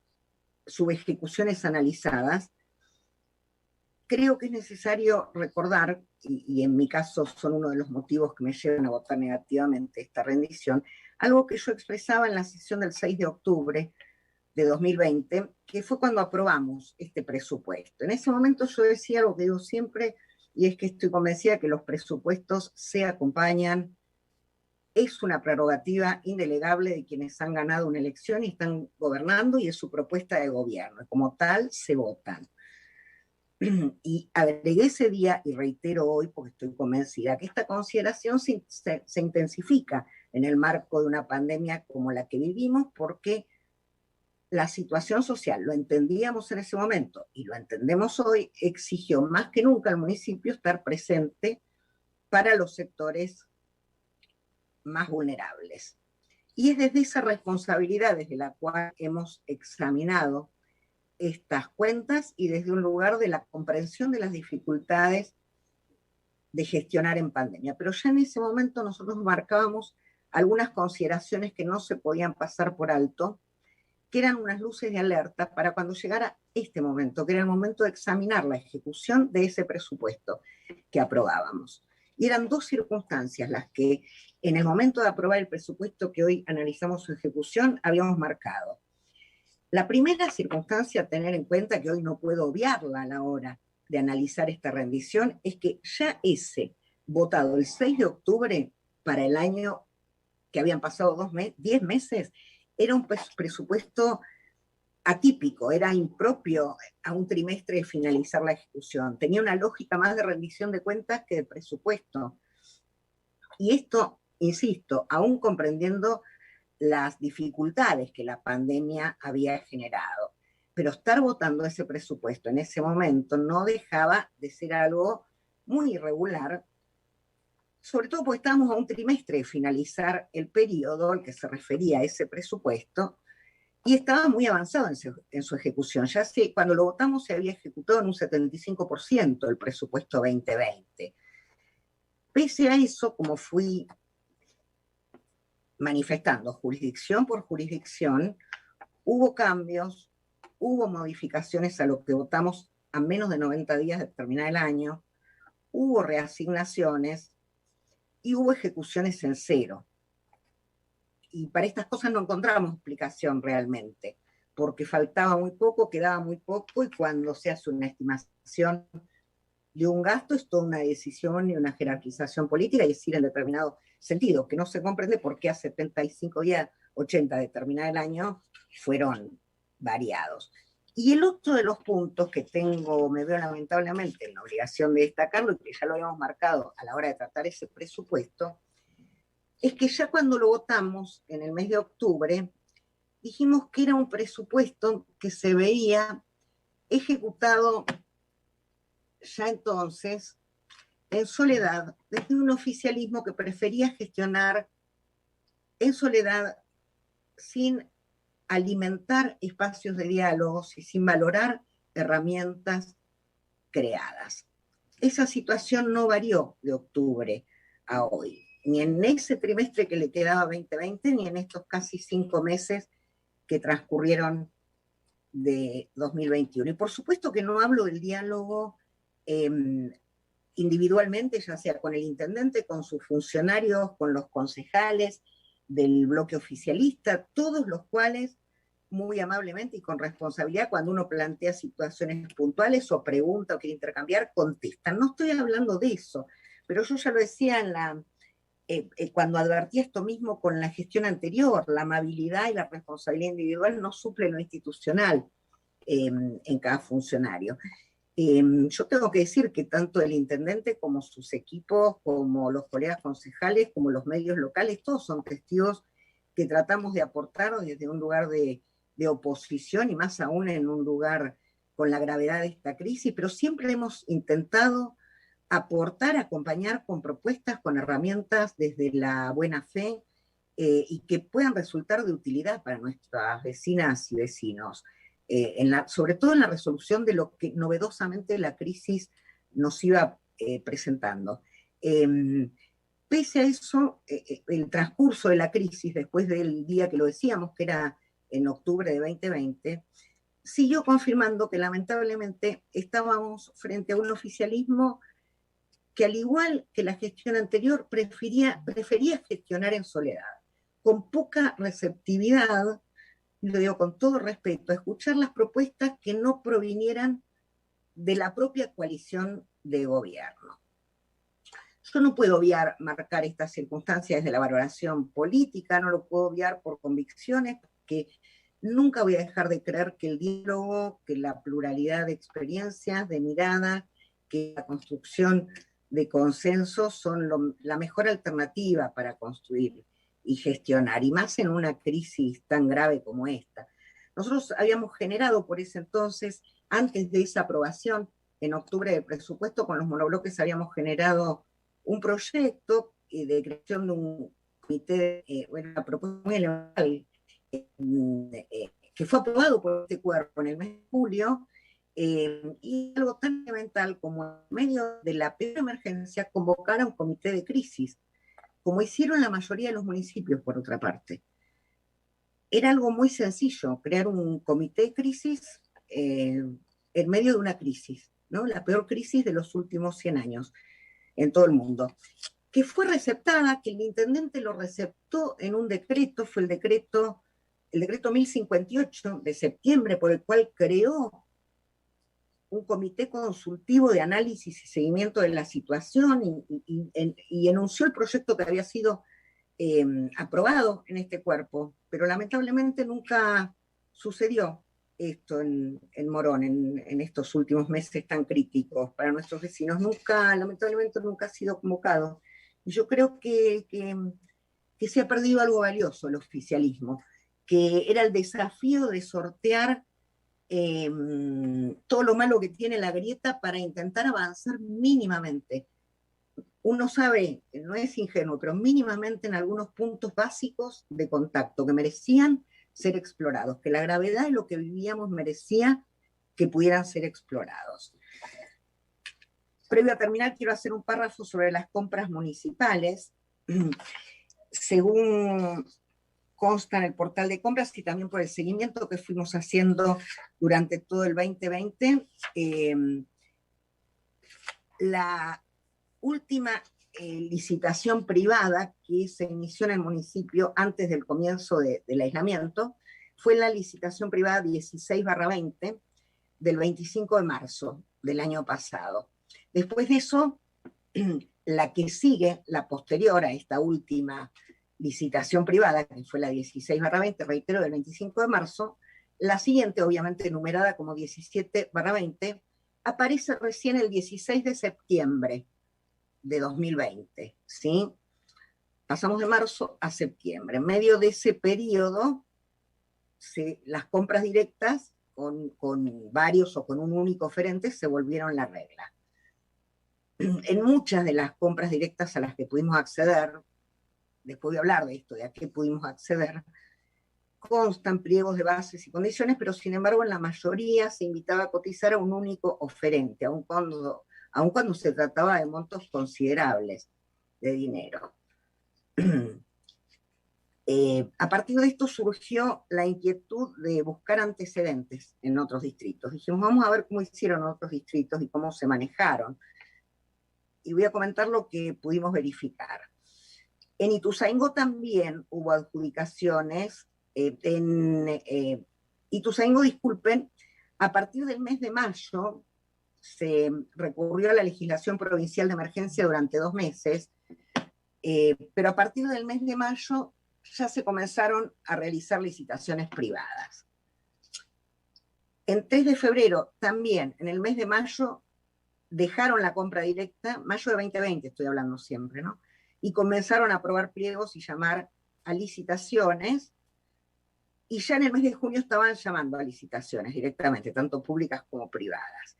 subejecuciones analizadas, creo que es necesario recordar, y en mi caso son uno de los motivos que me llevan a votar negativamente esta rendición, algo que yo expresaba en la sesión del 6 de octubre de 2020, que fue cuando aprobamos este presupuesto. En ese momento yo decía algo que digo siempre, y es que estoy convencida que los presupuestos se acompañan, es una prerrogativa indelegable de quienes han ganado una elección y están gobernando, y es su propuesta de gobierno, y como tal se votan. Y agregué ese día, y reitero hoy porque estoy convencida, que esta consideración se intensifica en el marco de una pandemia como la que vivimos, porque la situación social, lo entendíamos en ese momento y lo entendemos hoy, exigió más que nunca al municipio estar presente para los sectores más vulnerables. Y es desde esa responsabilidad desde la cual hemos examinado estas cuentas, y desde un lugar de la comprensión de las dificultades de gestionar en pandemia. Pero ya en ese momento nosotros marcábamos algunas consideraciones que no se podían pasar por alto, que eran unas luces de alerta para cuando llegara este momento, que era el momento de examinar la ejecución de ese presupuesto que aprobábamos. Y eran dos circunstancias las que en el momento de aprobar el presupuesto que hoy analizamos su ejecución habíamos marcado. La primera circunstancia a tener en cuenta, que hoy no puedo obviarla a la hora de analizar esta rendición, es que ya ese votado el 6 de octubre para el año que habían pasado 10 meses, era un presupuesto atípico, era impropio a un trimestre de finalizar la ejecución. Tenía una lógica más de rendición de cuentas que de presupuesto. Y esto, insisto, aún comprendiendo las dificultades que la pandemia había generado. Pero estar votando ese presupuesto en ese momento no dejaba de ser algo muy irregular, sobre todo porque estábamos a un trimestre de finalizar el periodo al que se refería a ese presupuesto, y estaba muy avanzado en su ejecución. Ya cuando lo votamos se había ejecutado en un 75% el presupuesto 2020. Pese a eso, como fui manifestando jurisdicción por jurisdicción, hubo cambios, hubo modificaciones a lo que votamos a menos de 90 días de terminar el año, hubo reasignaciones y hubo ejecuciones en cero. Y para estas cosas no encontramos explicación realmente, porque faltaba muy poco, quedaba muy poco, y cuando se hace una estimación de un gasto es toda una decisión y una jerarquización política, y decir en determinado sentido, que no se comprende por qué a 75 días, 80 de terminar el año, fueron variados. Y el otro de los puntos que me veo lamentablemente en la obligación de destacarlo, y que ya lo habíamos marcado a la hora de tratar ese presupuesto, es que ya cuando lo votamos en el mes de octubre, dijimos que era un presupuesto que se veía ejecutado ya entonces en soledad, desde un oficialismo que prefería gestionar en soledad, sin alimentar espacios de diálogos y sin valorar herramientas creadas. Esa situación no varió de octubre a hoy, ni en ese trimestre que le quedaba 2020, ni en estos casi 5 meses que transcurrieron de 2021. Y por supuesto que no hablo del diálogo individualmente, ya sea con el intendente, con sus funcionarios, con los concejales del bloque oficialista, todos los cuales muy amablemente y con responsabilidad, cuando uno plantea situaciones puntuales o pregunta o quiere intercambiar, contestan. No estoy hablando de eso, pero yo ya lo decía cuando advertí esto mismo con la gestión anterior, la amabilidad y la responsabilidad individual no suple lo institucional en cada funcionario. Yo tengo que decir que tanto el intendente como sus equipos, como los colegas concejales, como los medios locales, todos son testigos que tratamos de aportar desde un lugar de oposición y más aún en un lugar con la gravedad de esta crisis, pero siempre hemos intentado aportar, acompañar con propuestas, con herramientas desde la buena fe y que puedan resultar de utilidad para nuestras vecinas y vecinos. Sobre todo en la resolución de lo que novedosamente la crisis nos iba presentando. Pese a eso, el transcurso de la crisis, después del día que lo decíamos, que era en octubre de 2020, siguió confirmando que lamentablemente estábamos frente a un oficialismo que, al igual que la gestión anterior, prefería gestionar en soledad, con poca receptividad, lo digo con todo respeto, a escuchar las propuestas que no provinieran de la propia coalición de gobierno. Yo no puedo marcar estas circunstancias desde la valoración política, no lo puedo obviar por convicciones, porque nunca voy a dejar de creer que el diálogo, que la pluralidad de experiencias, de miradas, que la construcción de consensos son la mejor alternativa para construir y gestionar, y más en una crisis tan grave como esta. Nosotros habíamos generado por ese entonces, antes de esa aprobación, en octubre del presupuesto, con los monobloques habíamos generado un proyecto de creación de un comité, una propuesta muy elemental, que fue aprobado por este cuerpo en el mes de julio, y algo tan elemental como en medio de la peor emergencia convocar a un comité de crisis, como hicieron la mayoría de los municipios, por otra parte. Era algo muy sencillo, crear un comité de crisis en medio de una crisis, ¿no? La peor crisis de los últimos 100 años en todo el mundo, que fue receptada, que el intendente lo receptó en un decreto, fue el decreto 1058 de septiembre, por el cual creó un comité consultivo de análisis y seguimiento de la situación y enunció el proyecto que había sido aprobado en este cuerpo, pero lamentablemente nunca sucedió esto en Morón en estos últimos meses tan críticos para nuestros vecinos. Lamentablemente nunca ha sido convocado. Y yo creo que se ha perdido algo valioso el oficialismo, que era el desafío de sortear todo lo malo que tiene la grieta para intentar avanzar mínimamente. Uno sabe, no es ingenuo, pero mínimamente en algunos puntos básicos de contacto que merecían ser explorados, que la gravedad de lo que vivíamos merecía que pudieran ser explorados. Previo a terminar, quiero hacer un párrafo sobre las compras municipales. Según consta en el portal de compras y también por el seguimiento que fuimos haciendo durante todo el 2020, la última licitación privada que se inició en el municipio antes del comienzo del aislamiento fue la licitación privada 16/20 del 25 de marzo del año pasado. Después de eso, la que sigue, la posterior a esta última licitación privada, que fue la 16/20, reitero, del 25 de marzo, la siguiente, obviamente numerada como 17/20, aparece recién el 16 de septiembre de 2020, ¿sí? Pasamos de marzo a septiembre. En medio de ese periodo, las compras directas con varios o con un único oferente se volvieron la regla. En muchas de las compras directas a las que pudimos acceder, después voy a hablar de esto, de a qué pudimos acceder, constan pliegos de bases y condiciones, pero sin embargo en la mayoría se invitaba a cotizar a un único oferente, aun cuando se trataba de montos considerables de dinero. A partir de esto surgió la inquietud de buscar antecedentes en otros distritos. Dijimos, vamos a ver cómo hicieron otros distritos y cómo se manejaron. y voy a comentar lo que pudimos verificar. En Ituzaingó también hubo adjudicaciones. Ituzaingó, disculpen, a partir del mes de mayo se recurrió a la legislación provincial de emergencia durante 2 meses, pero a partir del mes de mayo ya se comenzaron a realizar licitaciones privadas. En 3 de febrero, también en el mes de mayo, dejaron la compra directa, mayo de 2020 estoy hablando siempre, ¿no? Y comenzaron a aprobar pliegos y llamar a licitaciones, y ya en el mes de junio estaban llamando a licitaciones directamente, tanto públicas como privadas.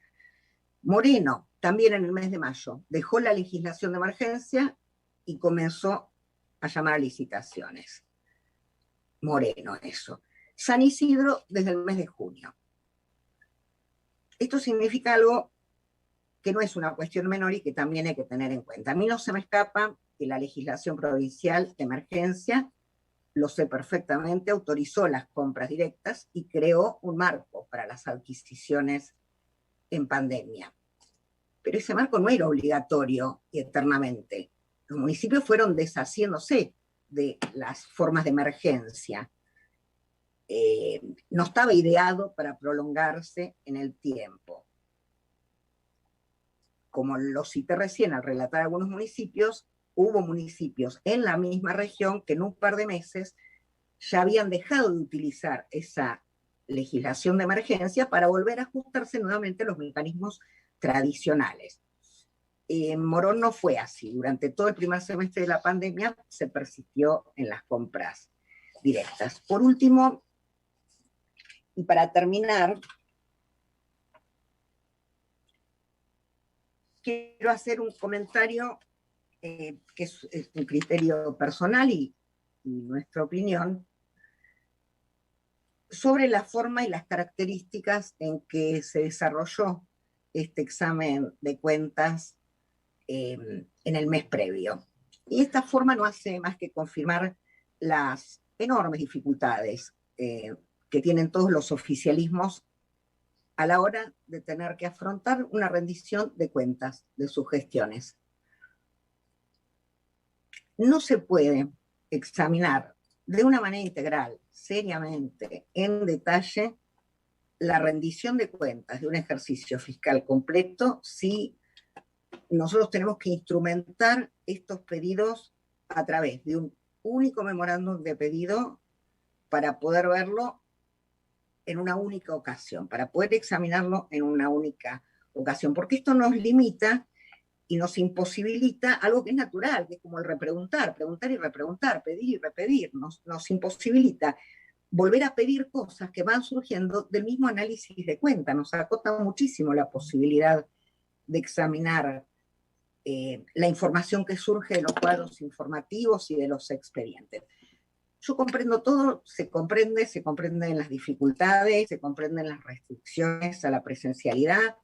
Moreno, también en el mes de mayo, dejó la legislación de emergencia y comenzó a llamar a licitaciones. Moreno, eso. San Isidro, desde el mes de junio. Esto significa algo que no es una cuestión menor y que también hay que tener en cuenta. A mí no se me escapa que la legislación provincial de emergencia, lo sé perfectamente, autorizó las compras directas y creó un marco para las adquisiciones en pandemia. Pero ese marco no era obligatorio y eternamente. Los municipios fueron deshaciéndose de las formas de emergencia. No estaba ideado para prolongarse en el tiempo. Como lo cité recién al relatar algunos municipios, hubo municipios en la misma región que en un par de meses ya habían dejado de utilizar esa legislación de emergencia para volver a ajustarse nuevamente a los mecanismos tradicionales. En Morón no fue así. Durante todo el primer semestre de la pandemia se persistió en las compras directas. Por último, y para terminar, quiero hacer un comentario que es un criterio personal y nuestra opinión sobre la forma y las características en que se desarrolló este examen de cuentas en el mes previo. Y esta forma no hace más que confirmar las enormes dificultades que tienen todos los oficialismos a la hora de tener que afrontar una rendición de cuentas de sus gestiones. No se puede examinar de una manera integral, seriamente, en detalle, la rendición de cuentas de un ejercicio fiscal completo si nosotros tenemos que instrumentar estos pedidos a través de un único memorándum de pedido para poder verlo en una única ocasión, para poder examinarlo en una única ocasión, porque esto nos limita y nos imposibilita algo que es natural, que es como el repreguntar, preguntar y repreguntar, pedir y repetir, nos imposibilita volver a pedir cosas que van surgiendo del mismo análisis de cuenta, nos acota muchísimo la posibilidad de examinar la información que surge de los cuadros informativos y de los expedientes. Yo comprendo todo, se comprenden las dificultades, se comprenden las restricciones a la presencialidad,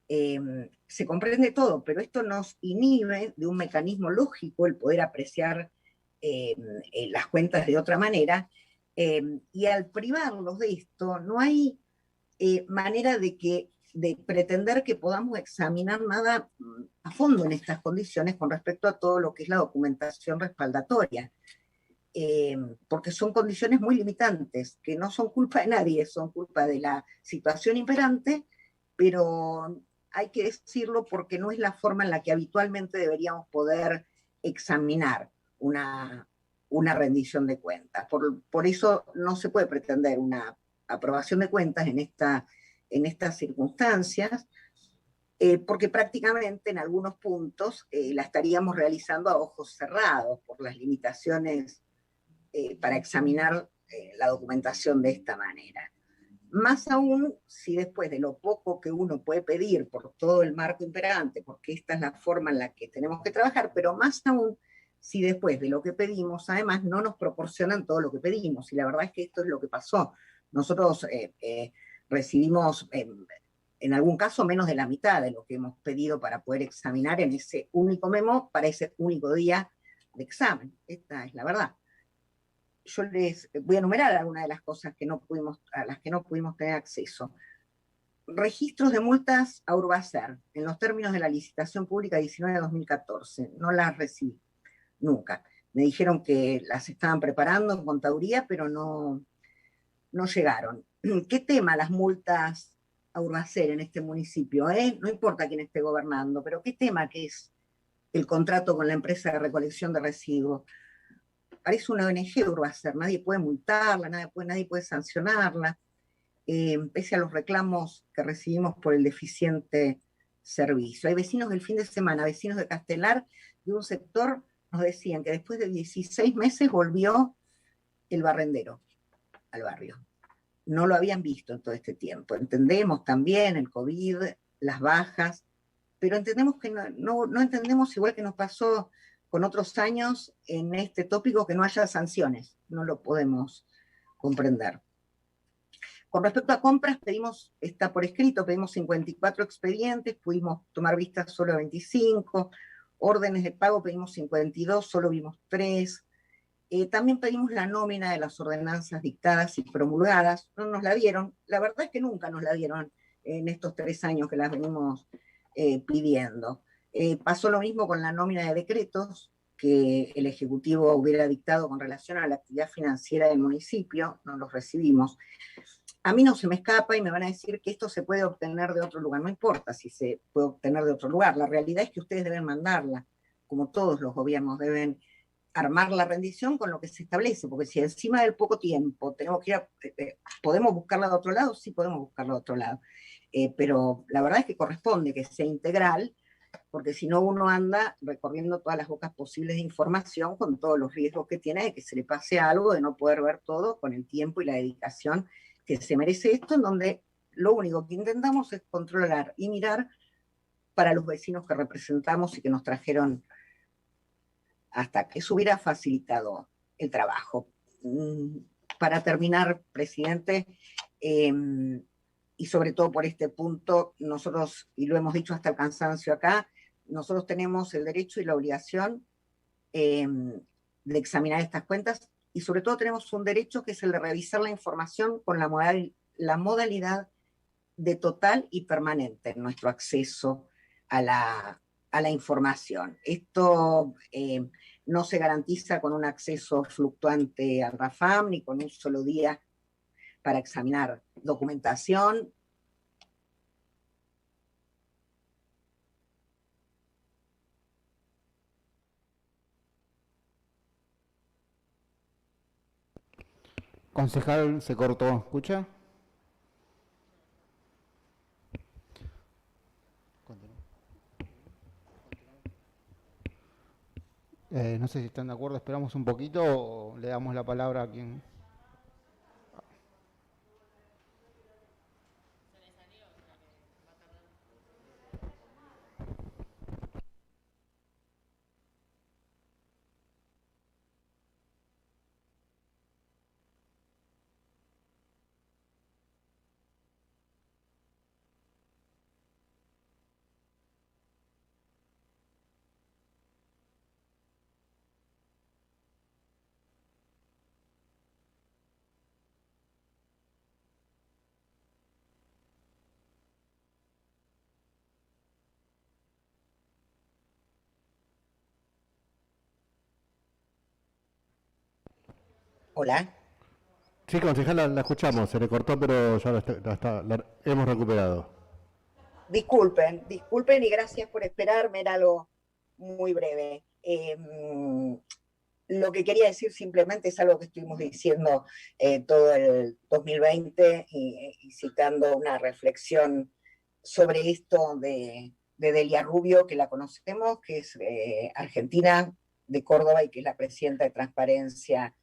se comprende todo, pero esto nos inhibe de un mecanismo lógico el poder apreciar las cuentas de otra manera, y al privarlos de esto no hay manera de pretender que podamos examinar nada a fondo en estas condiciones con respecto a todo lo que es la documentación respaldatoria. Porque son condiciones muy limitantes, que no son culpa de nadie, son culpa de la situación imperante, pero hay que decirlo porque no es la forma en la que habitualmente deberíamos poder examinar una rendición de cuentas. Por eso no se puede pretender una aprobación de cuentas en estas circunstancias, porque prácticamente en algunos puntos la estaríamos realizando a ojos cerrados por las limitaciones para examinar la documentación de esta manera. Más aún si después de lo poco que uno puede pedir por todo el marco imperante, porque esta es la forma en la que tenemos que trabajar, pero más aún si después de lo que pedimos, además no nos proporcionan todo lo que pedimos. Y la verdad es que esto es lo que pasó. Nosotros recibimos en algún caso menos de la mitad de lo que hemos pedido para poder examinar en ese único memo para ese único día de examen. Esta es la verdad. Yo les voy a enumerar algunas de las cosas a las que no pudimos tener acceso. registros de multas a Urbacer, en los términos de la licitación pública 19-2014. No las recibí, nunca. Me dijeron que las estaban preparando en contaduría, pero no llegaron. ¿Qué tema las multas a Urbacer en este municipio? No importa quién esté gobernando, pero ¿qué tema que es el contrato con la empresa de recolección de residuos? Parece una ONG Urbacer, nadie puede multarla, nadie puede sancionarla, pese a los reclamos que recibimos por el deficiente servicio. Hay vecinos del fin de semana, vecinos de Castelar, de un sector, nos decían que después de 16 meses volvió el barrendero al barrio. No lo habían visto en todo este tiempo. Entendemos también el COVID, las bajas, pero entendemos que no entendemos, igual que nos pasó con otros años en este tópico, que no haya sanciones. No lo podemos comprender. Con respecto a compras, está por escrito, pedimos 54 expedientes, pudimos tomar vistas solo 25, órdenes de pago pedimos 52, solo vimos 3. También pedimos la nómina de las ordenanzas dictadas y promulgadas, no nos la dieron. La verdad es que nunca nos la dieron en estos 3 años que las venimos pidiendo. Pasó lo mismo con la nómina de decretos que el Ejecutivo hubiera dictado con relación a la actividad financiera del municipio, no los recibimos. A mí no se me escapa y me van a decir que esto se puede obtener de otro lugar. No importa si se puede obtener de otro lugar, la realidad es que ustedes deben mandarla, como todos los gobiernos deben armar la rendición con lo que se establece, porque si encima del poco tiempo tenemos que ¿podemos buscarla de otro lado? Sí, podemos buscarla de otro lado, pero la verdad es que corresponde que sea integral, porque si no uno anda recorriendo todas las bocas posibles de información con todos los riesgos que tiene de que se le pase algo, de no poder ver todo con el tiempo y la dedicación que se merece esto, en donde lo único que intentamos es controlar y mirar para los vecinos que representamos y que nos trajeron hasta que eso hubiera facilitado el trabajo. Para terminar, presidente, y sobre todo por este punto, nosotros, y lo hemos dicho hasta el cansancio acá, nosotros tenemos el derecho y la obligación de examinar estas cuentas, y sobre todo tenemos un derecho que es el de revisar la información con la modalidad de total y permanente en nuestro acceso a la información. Esto no se garantiza con un acceso fluctuante al RAFAM, ni con un solo día para examinar documentación. Concejal, se cortó, ¿escucha? No sé si están de acuerdo, esperamos un poquito o le damos la palabra a quien... Hola. Sí, concejala, la escuchamos, se le cortó, pero ya la hemos recuperado. Disculpen y gracias por esperarme, era algo muy breve. Lo que quería decir simplemente es algo que estuvimos diciendo todo el 2020 y citando una reflexión sobre esto de Delia Rubio, que la conocemos, que es argentina, de Córdoba, y que es la presidenta de Transparencia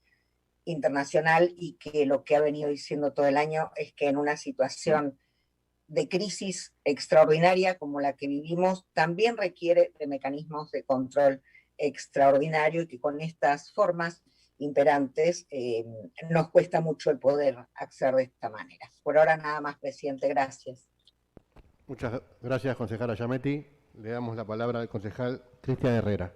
Internacional, y que lo que ha venido diciendo todo el año es que en una situación de crisis extraordinaria como la que vivimos, también requiere de mecanismos de control extraordinario, y que con estas formas imperantes nos cuesta mucho el poder acceder de esta manera. Por ahora nada más, presidente, gracias. Muchas gracias, concejala Giametti. Le damos la palabra al concejal Cristian Herrera.